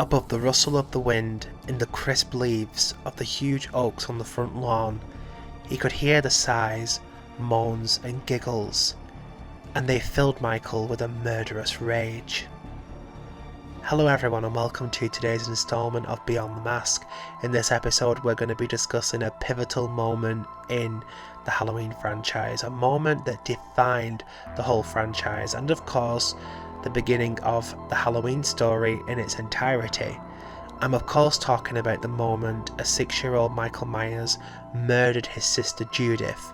Above the rustle of the wind in the crisp leaves of the huge oaks on the front lawn, he could hear the sighs, moans and giggles, and they filled Michael with a murderous rage. Hello everyone and welcome to today's installment of Beyond the Mask. In this episode we're going to be discussing a pivotal moment in the Halloween franchise, a moment that defined the whole franchise and of course the beginning of the Halloween story in its entirety. I'm of course talking about the moment a 6-year-old Michael Myers murdered his sister Judith.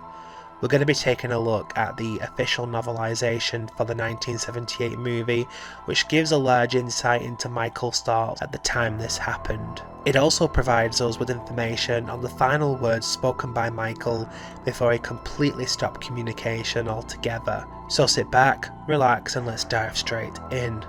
We're going to be taking a look at the official novelization for the 1978 movie, which gives a large insight into Michael's thoughts at the time this happened. It also provides us with information on the final words spoken by Michael before he completely stopped communication altogether. So sit back, relax and let's dive straight in.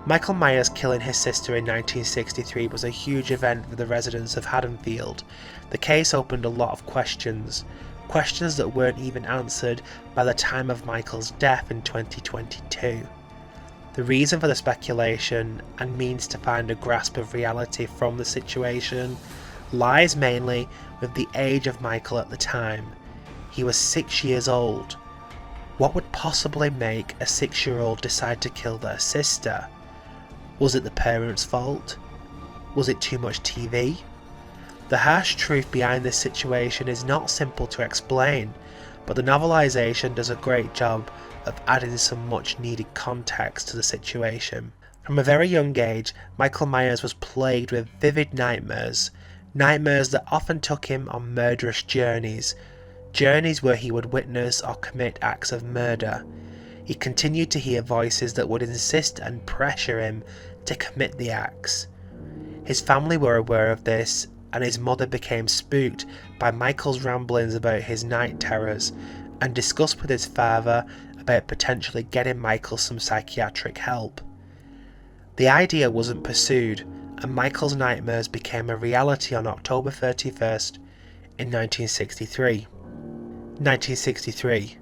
Michael Myers killing his sister in 1963 was a huge event for the residents of Haddonfield. The case opened a lot of questions that weren't even answered by the time of Michael's death in 2022. The reason for the speculation and means to find a grasp of reality from the situation lies mainly with the age of Michael at the time. He was 6 years old. What would possibly make a 6-year-old decide to kill their sister? Was it the parents' fault? Was it too much TV? The harsh truth behind this situation is not simple to explain, but the novelization does a great job of adding some much needed context to the situation. From a very young age, Michael Myers was plagued with vivid nightmares that often took him on murderous journeys where he would witness or commit acts of murder. He continued to hear voices that would insist and pressure him to commit the acts. His family were aware of this, and his mother became spooked by Michael's ramblings about his night terrors and discussed with his father about potentially getting Michael some psychiatric help. The idea wasn't pursued, and Michael's nightmares became a reality on October 31st in 1963. 1963.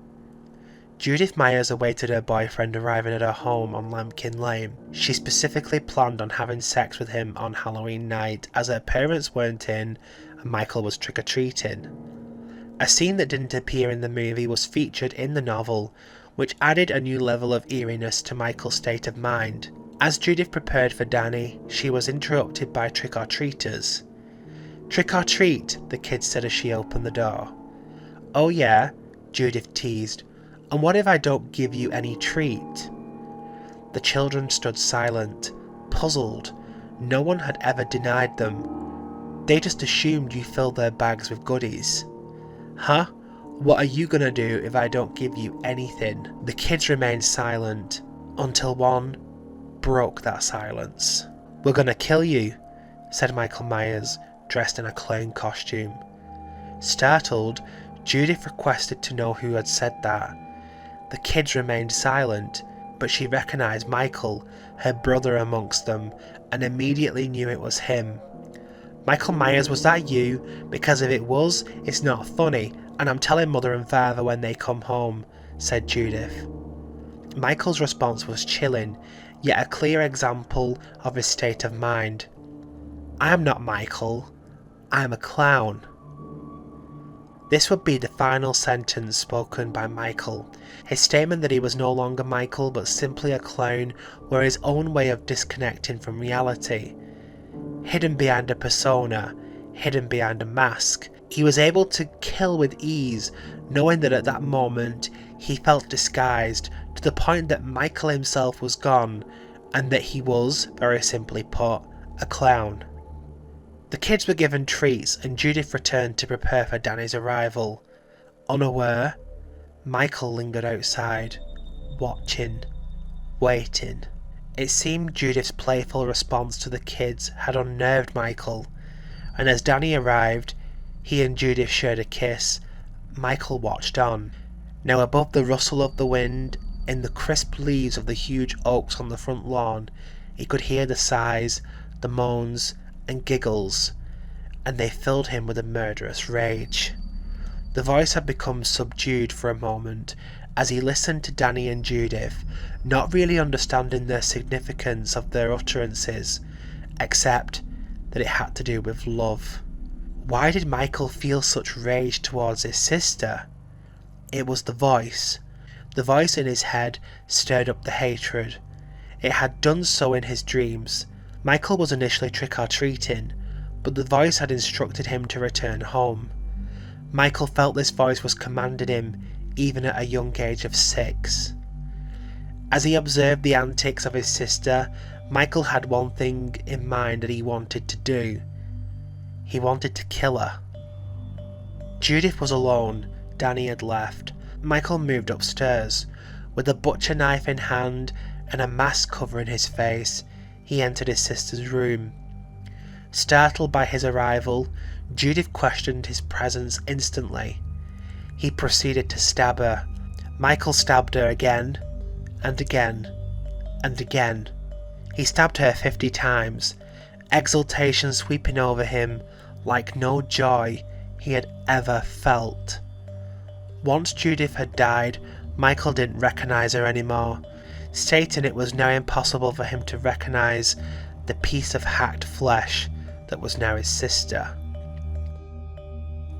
Judith Myers awaited her boyfriend arriving at her home on Lambkin Lane. She specifically planned on having sex with him on Halloween night as her parents weren't in and Michael was trick-or-treating. A scene that didn't appear in the movie was featured in the novel, which added a new level of eeriness to Michael's state of mind. As Judith prepared for Danny, she was interrupted by trick-or-treaters. "Trick or treat," the kid said as she opened the door. "Oh yeah," Judith teased. "And what if I don't give you any treat?" The children stood silent, puzzled. No one had ever denied them. They just assumed you filled their bags with goodies. "Huh? What are you gonna do if I don't give you anything?" The kids remained silent, until one broke that silence. "We're gonna kill you," said Michael Myers, dressed in a clown costume. Startled, Judith requested to know who had said that. The kids remained silent, but she recognized Michael, her brother amongst them, and immediately knew it was him. "Michael Myers, was that you? Because if it was, it's not funny, and I'm telling mother and father when they come home," said Judith. Michael's response was chilling, yet a clear example of his state of mind. "I'm not Michael. I'm a clown." This would be the final sentence spoken by Michael. His statement that he was no longer Michael but simply a clown were his own way of disconnecting from reality. Hidden behind a persona, hidden behind a mask, he was able to kill with ease, knowing that at that moment he felt disguised to the point that Michael himself was gone and that he was, very simply put, a clown. The kids were given treats and Judith returned to prepare for Danny's arrival. Unaware, Michael lingered outside, watching, waiting. It seemed Judith's playful response to the kids had unnerved Michael, and as Danny arrived, he and Judith shared a kiss. Michael watched on. Now above the rustle of the wind, in the crisp leaves of the huge oaks on the front lawn, he could hear the sighs, the moans, and giggles, and they filled him with a murderous rage. The voice had become subdued for a moment as he listened to Danny and Judith, not really understanding the significance of their utterances, except that it had to do with love. Why did Michael feel such rage towards his sister? It was the voice. The voice in his head stirred up the hatred. It had done so in his dreams. Michael was initially trick-or-treating, but the voice had instructed him to return home. Michael felt this voice was commanding him even at a young age of 6. As he observed the antics of his sister, Michael had one thing in mind that he wanted to do. He wanted to kill her. Judith was alone. Danny had left. Michael moved upstairs. With a butcher knife in hand and a mask covering his face, he entered his sister's room. Startled by his arrival, Judith questioned his presence instantly. He proceeded to stab her. Michael stabbed her again, and again, and again. He stabbed her 50 times, exultation sweeping over him like no joy he had ever felt. Once Judith had died, Michael didn't recognise her anymore, stating it was now impossible for him to recognise the piece of hacked flesh that was now his sister.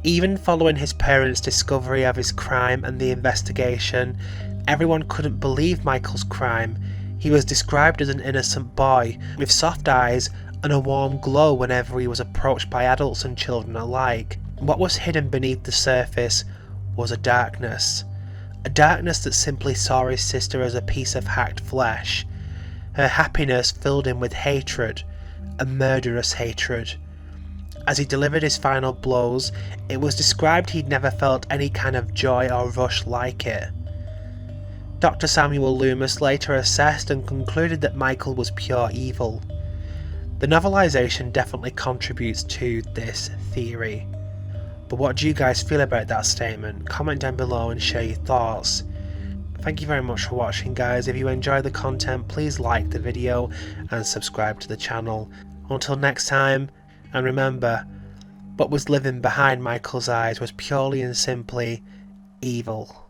Even following his parents' discovery of his crime and the investigation, everyone couldn't believe Michael's crime. He was described as an innocent boy, with soft eyes and a warm glow whenever he was approached by adults and children alike. What was hidden beneath the surface was a darkness that simply saw his sister as a piece of hacked flesh. Her happiness filled him with hatred, a murderous hatred. As he delivered his final blows, it was described he'd never felt any kind of joy or rush like it. Dr. Samuel Loomis later assessed and concluded that Michael was pure evil. The novelization definitely contributes to this theory. But what do you guys feel about that statement? Comment down below and share your thoughts. Thank you very much for watching, guys. If you enjoyed the content, please like the video and subscribe to the channel. Until next time, and remember, what was living behind Michael's eyes was purely and simply evil.